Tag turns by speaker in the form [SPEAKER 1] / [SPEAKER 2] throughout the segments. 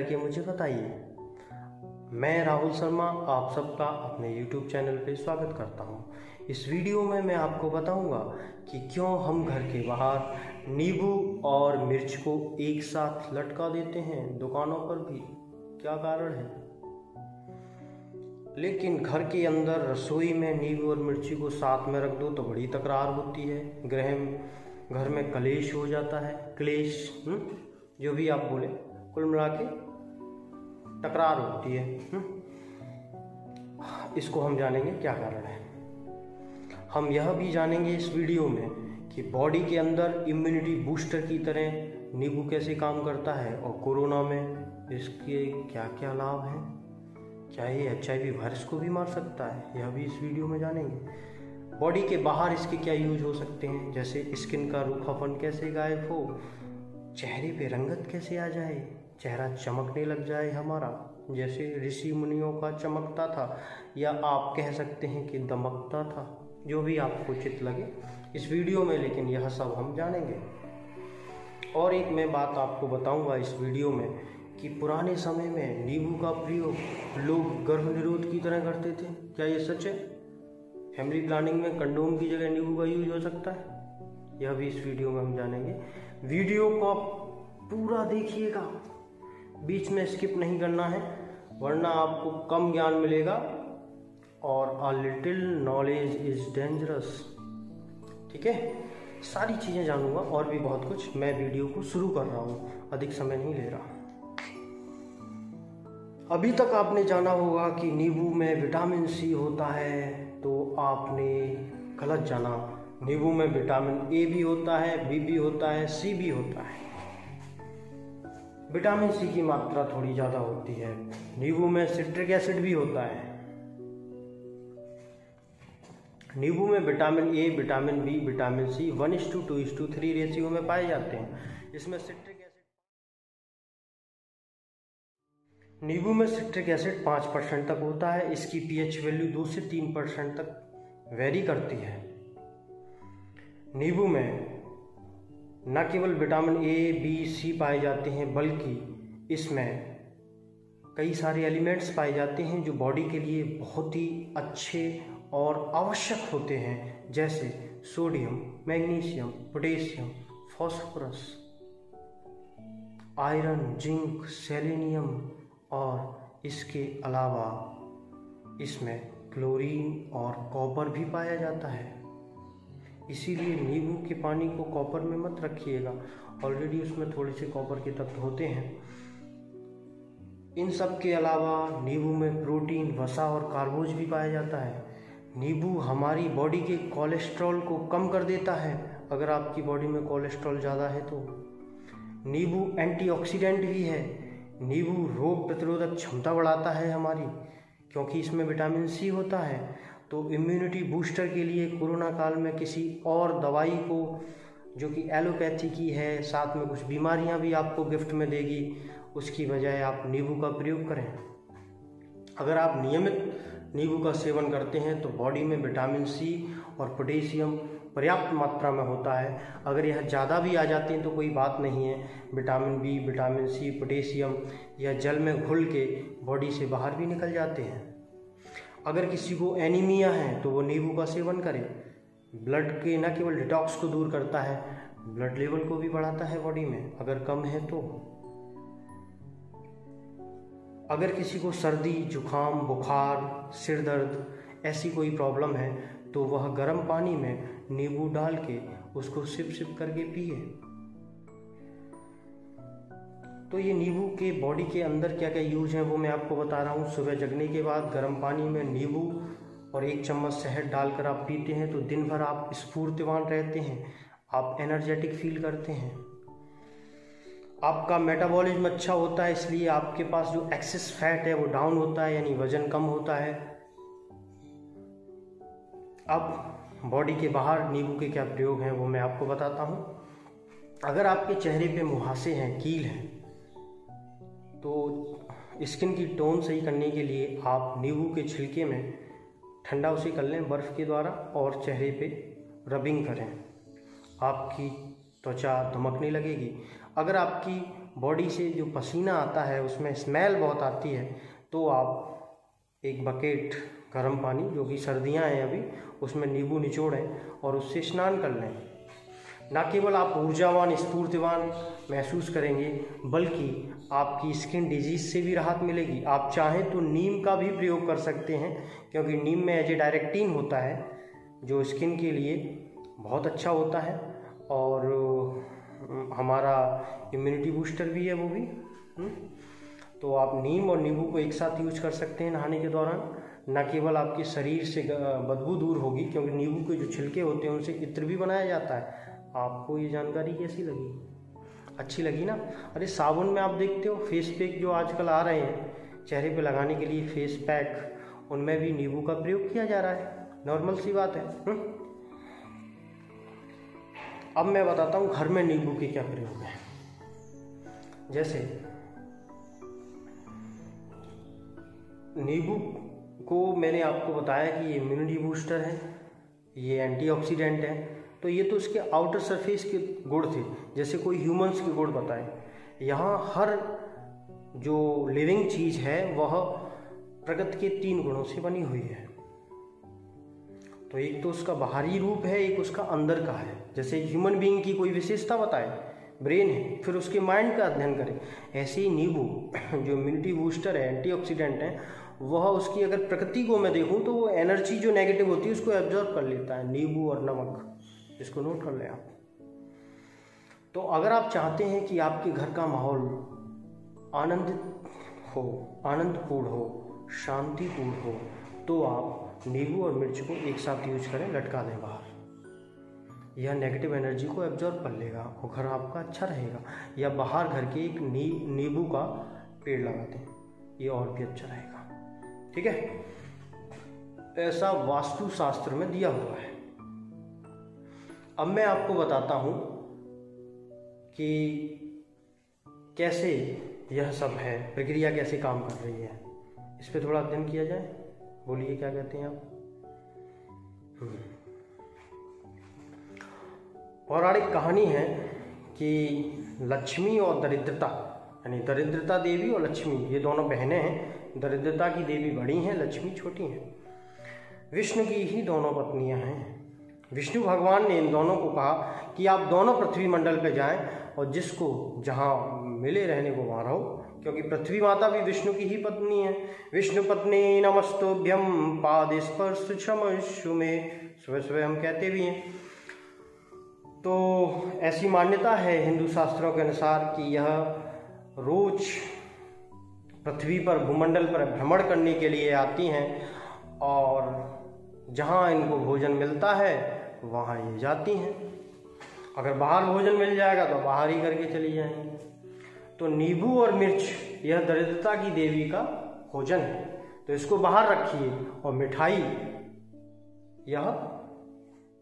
[SPEAKER 1] करके मुझे बताइए। मैं राहुल शर्मा आप सबका अपने YouTube चैनल पे स्वागत करता हूँ। इस वीडियो में मैं आपको बताऊंगा कि क्यों हम घर के बाहर नींबू और मिर्च को एक साथ लटका देते हैं, दुकानों पर भी क्या कारण है। लेकिन घर के अंदर रसोई में नींबू और मिर्ची को साथ में रख दो तो बड़ी तकरार होती है, घर में कलेश हो जाता है, क्लेश जो भी आप बोले, कुल मिला के तकरार होती है। इसको हम जानेंगे क्या कारण है। हम यह भी जानेंगे इस वीडियो में कि बॉडी के अंदर इम्यूनिटी बूस्टर की तरह नींबू कैसे काम करता है और कोरोना में इसके क्या क्या लाभ हैं। क्या ये HIV वायरस को भी मार सकता है, यह भी इस वीडियो में जानेंगे। बॉडी के बाहर इसके क्या यूज हो सकते हैं, जैसे स्किन का रूखापन कैसे गायब हो, चेहरे पे रंगत कैसे आ जाए, चेहरा चमकने लग जाए हमारा, जैसे ऋषि मुनियों का चमकता था, या आप कह सकते हैं कि दमकता था, जो भी आपको उचित लगे इस वीडियो में। लेकिन यह सब हम जानेंगे। और एक मैं बात आपको बताऊंगा इस वीडियो में कि पुराने समय में नींबू का प्रयोग लोग गर्भ निरोध की तरह करते थे। क्या ये सच है? फैमिली प्लानिंग में कंडोम की जगह नींबू का यूज हो सकता है, यह भी इस वीडियो में हम जानेंगे। वीडियो को आप पूरा देखिएगा, बीच में स्किप नहीं करना है, वरना आपको कम ज्ञान मिलेगा। और a little knowledge is dangerous, ठीक है। सारी चीज़ें जानूंगा और भी बहुत कुछ। मैं वीडियो को शुरू कर रहा हूँ, अधिक समय नहीं ले रहा। अभी तक आपने जाना होगा कि नींबू में विटामिन C होता है, तो आपने गलत जाना। नींबू में विटामिन A भी होता है, B भी होता है, C भी होता है। विटामिन C की मात्रा थोड़ी ज़्यादा होती है। नींबू में सिट्रिक एसिड भी होता है। नींबू में vitamin A, vitamin B, vitamin C 1:2:3 ratio में पाए जाते हैं। इसमें सिट्रिक एसिड, नींबू में सिट्रिक एसिड 5% तक होता है। इसकी pH वैल्यू 2 से 3% तक वेरी करती है। नींबू में न केवल विटामिन A, B, C पाए जाते हैं, बल्कि इसमें कई सारे एलिमेंट्स पाए जाते हैं जो बॉडी के लिए बहुत ही अच्छे और आवश्यक होते हैं, जैसे sodium, magnesium, potassium, phosphorus, iron, zinc, selenium, और इसके अलावा इसमें क्लोरीन और कॉपर भी पाया जाता है। इसीलिए नींबू के पानी को कॉपर में मत रखिएगा, ऑलरेडी उसमें थोड़े से कॉपर के तत्व होते हैं। इन सब के अलावा नींबू में प्रोटीन, वसा और कार्बोज भी पाया जाता है। नींबू हमारी बॉडी के कोलेस्ट्रॉल को कम कर देता है, अगर आपकी बॉडी में कोलेस्ट्रॉल ज़्यादा है तो। नींबू एंटीऑक्सीडेंट भी है। नींबू रोग प्रतिरोधक क्षमता बढ़ाता है हमारी, क्योंकि इसमें विटामिन C होता है। तो इम्यूनिटी बूस्टर के लिए कोरोना काल में किसी और दवाई को, जो कि एलोपैथी की है, साथ में कुछ बीमारियां भी आपको गिफ्ट में देगी, उसकी बजाय आप नींबू का प्रयोग करें। अगर आप नियमित नींबू का सेवन करते हैं तो बॉडी में विटामिन C और पोटेशियम पर्याप्त मात्रा में होता है। अगर यह ज़्यादा भी आ जाते हैं तो कोई बात नहीं है। Vitamin B, vitamin C, potassium यह जल में घुल के बॉडी से बाहर भी निकल जाते हैं। अगर किसी को एनीमिया है तो वो नींबू का सेवन करे। ब्लड के न केवल डिटॉक्स को दूर करता है, ब्लड लेवल को भी बढ़ाता है बॉडी में, अगर कम है तो। अगर किसी को सर्दी, जुखाम, बुखार, सिर दर्द ऐसी कोई प्रॉब्लम है तो वह गर्म पानी में नींबू डाल के उसको सिप सिप करके पिए। तो ये नींबू के बॉडी के अंदर क्या क्या यूज है वो मैं आपको बता रहा हूँ। सुबह जगने के बाद गर्म पानी में नींबू और 1 चम्मच शहद डालकर आप पीते हैं तो दिन भर आप स्फूर्तिवान रहते हैं, आप एनर्जेटिक फील करते हैं, आपका मेटाबॉलिज्म अच्छा होता है, इसलिए आपके पास जो एक्सेस फैट है वो डाउन होता है, यानी वजन कम होता है। अब बॉडी के बाहर नींबू के क्या प्रयोग हैं वो मैं आपको बताता हूँ। अगर आपके चेहरे पे मुहासे हैं, कील हैं, तो स्किन की टोन सही करने के लिए आप नींबू के छिलके में ठंडा उसे कर लें बर्फ़ के द्वारा और चेहरे पे रबिंग करें, आपकी त्वचा दमकने लगेगी। अगर आपकी बॉडी से जो पसीना आता है उसमें स्मेल बहुत आती है, तो आप एक बकेट गर्म पानी, जो कि सर्दियां हैं अभी, उसमें नींबू निचोड़ें और उससे स्नान कर लें। ना केवल आप ऊर्जावान स्फूर्तिवान महसूस करेंगे, बल्कि आपकी स्किन डिजीज से भी राहत मिलेगी। आप चाहें तो नीम का भी प्रयोग कर सकते हैं, क्योंकि नीम में एजेडायरेक्टिन होता है जो स्किन के लिए बहुत अच्छा होता है और हमारा इम्यूनिटी बूस्टर भी है वो भी। तो आप नीम और नींबू को एक साथ यूज कर सकते हैं नहाने के दौरान। न केवल आपके शरीर से बदबू दूर होगी, क्योंकि नींबू के जो छिलके होते हैं उनसे इत्र भी बनाया जाता है। आपको ये जानकारी कैसी लगी? अच्छी लगी ना? अरे साबुन में आप देखते हो फेस पैक जो आजकल आ रहे हैं चेहरे पे लगाने के लिए, फेस पैक, उनमें भी नींबू का प्रयोग किया जा रहा है। नॉर्मल सी बात है। अब मैं बताता हूँ घर में नींबू के क्या प्रयोग है। जैसे नींबू को मैंने आपको बताया कि ये इम्यूनिटी बूस्टर है, ये एंटीऑक्सीडेंट है, तो ये तो उसके आउटर सरफेस के गुण थे, जैसे कोई ह्यूमंस के गुण बताए। यहाँ हर जो लिविंग चीज़ है वह प्रकृति के 3 गुणों से बनी हुई है। तो एक तो उसका बाहरी रूप है, एक उसका अंदर का है। जैसे ह्यूमन बीइंग की कोई विशेषता बताए, ब्रेन है, फिर उसके माइंड का अध्ययन करें। ऐसे ही नींबू जो इम्यूनिटी बूस्टर है, एंटीऑक्सीडेंट है, वह उसकी अगर प्रकृति को मैं देखूं तो वो एनर्जी जो नेगेटिव होती है उसको एब्जॉर्ब कर लेता है, नींबू और नमक। इसको नोट कर लें आप। तो अगर आप चाहते हैं कि आपके घर का माहौल आनंदित हो, आनंदपूर्ण हो, शांतिपूर्ण हो, तो आप नींबू और मिर्च को एक साथ यूज करें, लटका दें बाहर। यह नेगेटिव एनर्जी को एब्जॉर्ब कर लेगा और घर आपका अच्छा रहेगा। या बाहर घर के एक नींबू का पेड़ लगा दें, ये और भी अच्छा रहेगा। ठीक है, ऐसा वास्तुशास्त्र में दिया हुआ है। अब मैं आपको बताता हूं कि कैसे यह सब है, प्रक्रिया कैसे काम कर रही है। इस पे थोड़ा अध्ययन किया जाए। बोलिए क्या कहते हैं आप? पौराणिक कहानी है कि लक्ष्मी और दरिद्रता, यानी दरिद्रता देवी और लक्ष्मी, ये दोनों बहनें हैं। दरिद्रता की देवी बड़ी हैं, लक्ष्मी छोटी हैं। विष्णु की ही दोनों पत्नियां हैं। विष्णु भगवान ने इन दोनों को कहा कि आप दोनों पृथ्वी मंडल पर जाएं और जिसको जहां मिले रहने को वहां रहो, क्योंकि पृथ्वी माता भी विष्णु की ही पत्नी है। विष्णु पत्नी नमस्तुभ्यं पाद स्पर्श क्षमस्व में, सुबह सुबह हम कहते भी हैं। तो ऐसी मान्यता है हिंदू शास्त्रों के अनुसार कि यह रोज पृथ्वी पर, भूमंडल पर भ्रमण करने के लिए आती हैं और जहाँ इनको भोजन मिलता है वहाँ ये जाती हैं। अगर बाहर भोजन मिल जाएगा तो बाहर ही करके चली जाएंगी। तो नींबू और मिर्च यह दरिद्रता की देवी का भोजन है, तो इसको बाहर रखिए। और मिठाई, यह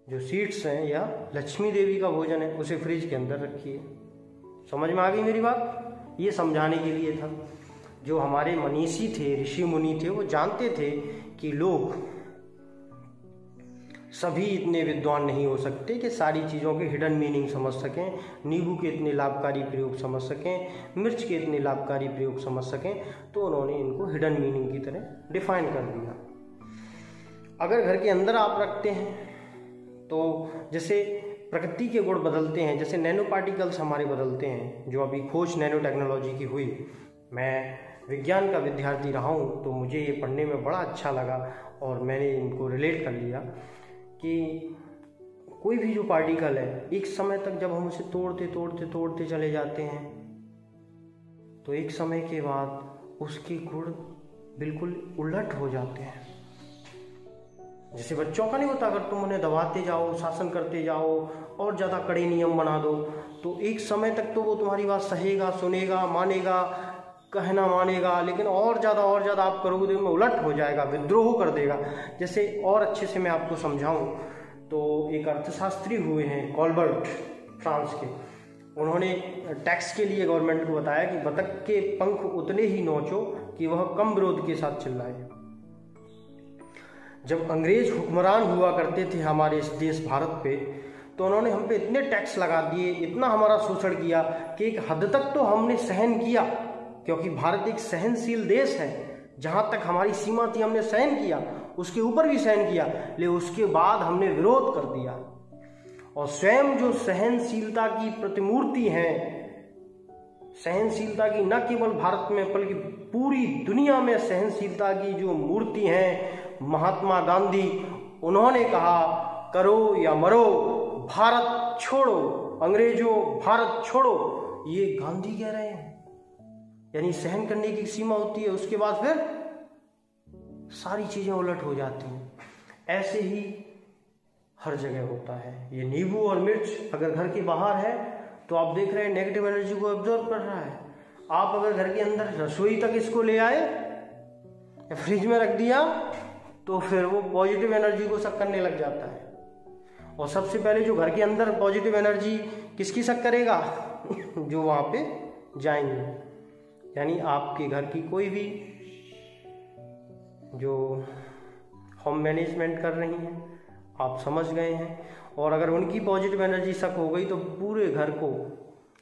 [SPEAKER 1] जो सीड्स हैं, यह लक्ष्मी देवी का भोजन है, उसे फ्रिज के अंदर रखिए। समझ में आ गई मेरी बात? ये समझाने के लिए था। जो हमारे मनीषी थे, ऋषि मुनि थे, वो जानते थे कि लोग सभी इतने विद्वान नहीं हो सकते कि सारी चीज़ों के हिडन मीनिंग समझ सकें, नींबू के इतने लाभकारी प्रयोग समझ सकें, मिर्च के इतने लाभकारी प्रयोग समझ सकें। तो उन्होंने इनको हिडन मीनिंग की तरह डिफाइन कर दिया। अगर घर के अंदर आप रखते हैं तो जैसे प्रकृति के गुण बदलते हैं, जैसे नैनो पार्टिकल्स हमारे बदलते हैं, जो अभी खोज नैनो टेक्नोलॉजी की हुई। मैं विज्ञान का विद्यार्थी रहा हूँ, तो मुझे ये पढ़ने में बड़ा अच्छा लगा और मैंने इनको रिलेट कर लिया कि कोई भी जो पार्टिकल है, एक समय तक जब हम उसे तोड़ते चले जाते हैं, तो एक समय के बाद उसके गुण बिल्कुल उलट हो जाते हैं। जैसे बच्चों का नहीं होता, अगर तुम उन्हें दबाते जाओ, शासन करते जाओ और ज़्यादा कड़े नियम बना दो, तो एक समय तक तो वो तुम्हारी बात सहेगा, सुनेगा, मानेगा, कहना मानेगा, लेकिन और ज़्यादा आप करोगे तो उलट हो जाएगा, विद्रोह कर देगा। जैसे और अच्छे से मैं आपको समझाऊं तो एक अर्थशास्त्री हुए हैं कॉल्बर्ट, फ्रांस के। उन्होंने टैक्स के लिए गवर्नमेंट को बताया कि बतख के पंख उतने ही नोचो कि वह कम विरोध के साथ चिल्लाए। जब अंग्रेज हुक्मरान हुआ करते थे हमारे इस देश भारत पे, तो उन्होंने हम पे इतने टैक्स लगा दिए, इतना हमारा शोषण किया कि एक हद तक तो हमने सहन किया, क्योंकि भारत एक सहनशील देश है। जहाँ तक हमारी सीमा थी हमने सहन किया, उसके ऊपर भी सहन किया, लेकिन उसके बाद हमने विरोध कर दिया। और स्वयं जो सहनशीलता की प्रतिमूर्ति हैं, सहनशीलता की न केवल भारत में बल्कि पूरी दुनिया में सहनशीलता की जो मूर्ति हैं, महात्मा गांधी, उन्होंने कहा करो या मरो, भारत छोड़ो, अंग्रेजों भारत छोड़ो, ये गांधी कह रहे हैं। यानी सहन करने की सीमा होती है, उसके बाद फिर सारी चीजें उलट हो जाती हैं। ऐसे ही हर जगह होता है। ये नींबू और मिर्च अगर घर के बाहर है तो आप देख रहे हैं नेगेटिव एनर्जी को एब्जॉर्ब कर रहा है। आप अगर घर के अंदर रसोई तक इसको ले आए या फ्रिज में रख दिया तो फिर वो पॉजिटिव एनर्जी को सक करने लग जाता है। और सबसे पहले जो घर के अंदर पॉजिटिव एनर्जी किसकी सक करेगा? जो वहाँ पे जाएंगे। यानी आपके घर की कोई भी जो होम मैनेजमेंट कर रही हैं, आप समझ गए हैं। और अगर उनकी पॉजिटिव एनर्जी सक हो गई तो पूरे घर को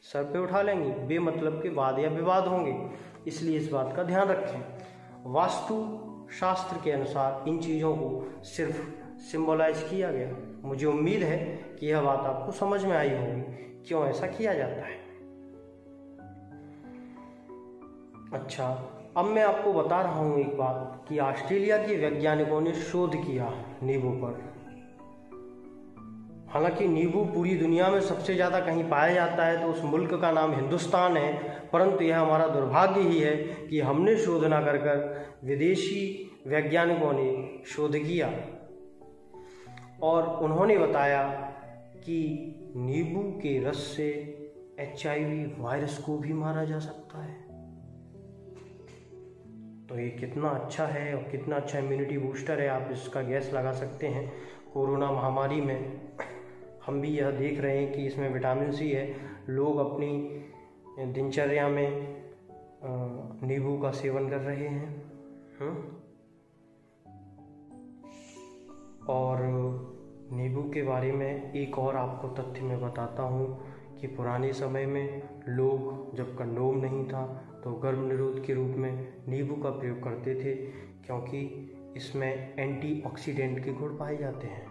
[SPEAKER 1] सर पे उठा लेंगी, बेमतलब के वाद या विवाद होंगे। इसलिए इस बात का ध्यान रखें। वास्तु शास्त्र के अनुसार इन चीज़ों को सिर्फ सिंबलाइज किया गया। मुझे उम्मीद है कि यह बात आपको समझ में आई होगी क्यों ऐसा किया जाता है। अच्छा, अब मैं आपको बता रहा हूँ एक बात कि ऑस्ट्रेलिया के वैज्ञानिकों ने शोध किया नींबू पर। हालांकि नींबू पूरी दुनिया में सबसे ज़्यादा कहीं पाया जाता है तो उस मुल्क का नाम हिंदुस्तान है, परंतु यह हमारा दुर्भाग्य ही है कि हमने शोध न कर कर विदेशी वैज्ञानिकों ने शोध किया और उन्होंने बताया कि नींबू के रस से HIV वायरस को भी मारा जा सकता है। तो ये कितना अच्छा है और कितना अच्छा इम्यूनिटी बूस्टर है, आप इसका गैस लगा सकते हैं। कोरोना महामारी में हम भी यह देख रहे हैं कि इसमें विटामिन C है। लोग अपनी दिनचर्या में नींबू का सेवन कर रहे हैं। और नींबू के बारे में एक और आपको तथ्य मैं बताता हूँ कि पुराने समय में लोग जब कंडोम नहीं था तो गर्भ निरोध के रूप में नींबू का प्रयोग करते थे, क्योंकि इसमें एंटीऑक्सीडेंट के गुण पाए जाते हैं।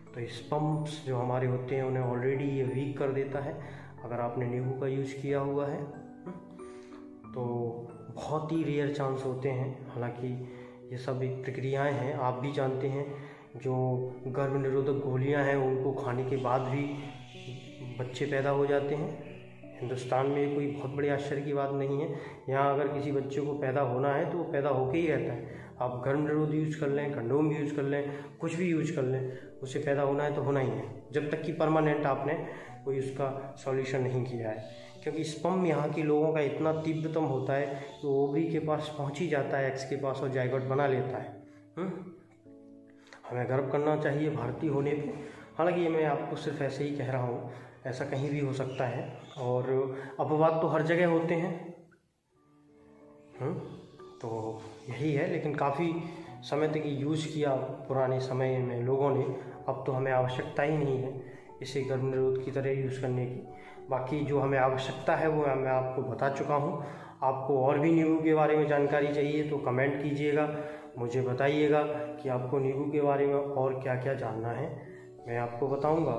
[SPEAKER 1] तो स्पर्म्स जो हमारे होते हैं उन्हें ऑलरेडी ये वीक कर देता है। अगर आपने नींबू का यूज़ किया हुआ है तो बहुत ही रेयर चांस होते हैं। हालांकि ये सब एक प्रक्रियाएं हैं, आप भी जानते हैं। जो गर्भ निरोधक गोलियां हैं उनको खाने के बाद भी बच्चे पैदा हो जाते हैं। हिंदुस्तान में कोई बहुत बड़ी आश्चर्य की बात नहीं है। यहाँ अगर किसी बच्चे को पैदा होना है तो वो पैदा होके ही रहता है। आप गर्भ निरोध यूज कर लें, कंडोम भी यूज कर लें, कुछ भी यूज कर लें, उसे पैदा होना है तो होना ही है, जब तक कि परमानेंट आपने कोई उसका सॉल्यूशन नहीं किया है। क्योंकि स्पर्म यहाँ के लोगों का इतना तीव्रतम होता है कि वो ओवरी के पास पहुँच ही जाता है, एक्स के पास, और जायगोट बना लेता है। हमें गर्व करना चाहिए भारतीय होने पे। हालांकि ये मैं आपको सिर्फ ऐसे ही कह रहा हूँ, ऐसा कहीं भी हो सकता है और अपवाद तो हर जगह होते हैं। तो यही है, लेकिन काफ़ी समय तक यूज़ किया पुराने समय में लोगों ने। अब तो हमें आवश्यकता ही नहीं है इसे गर्भ निरोध की तरह यूज़ करने की। बाकी जो हमें आवश्यकता है वो मैं आपको बता चुका हूँ। आपको और भी नींबू के बारे में जानकारी चाहिए तो कमेंट कीजिएगा, मुझे बताइएगा कि आपको नींबू के बारे में और क्या क्या जानना है, मैं आपको बताऊंगा।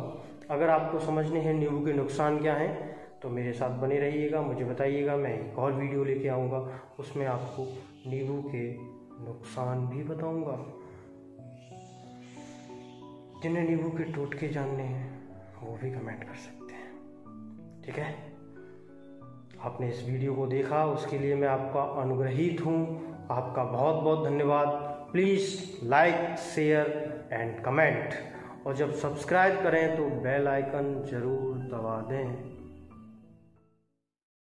[SPEAKER 1] अगर आपको समझने हैं नींबू के नुकसान क्या हैं तो मेरे साथ बने रहिएगा, मुझे बताइएगा। मैं एक और वीडियो लेके आऊँगा, उसमें आपको नींबू के नुकसान भी बताऊंगा। जिन्हें नींबू के टोटके जानने हैं वो भी कमेंट कर सकते हैं, ठीक है। आपने इस वीडियो को देखा उसके लिए मैं आपका अनुग्रहित हूँ। आपका बहुत बहुत धन्यवाद। Please like, share and comment, और जब सब्सक्राइब करें तो बेल आइकन ज़रूर दबा दें।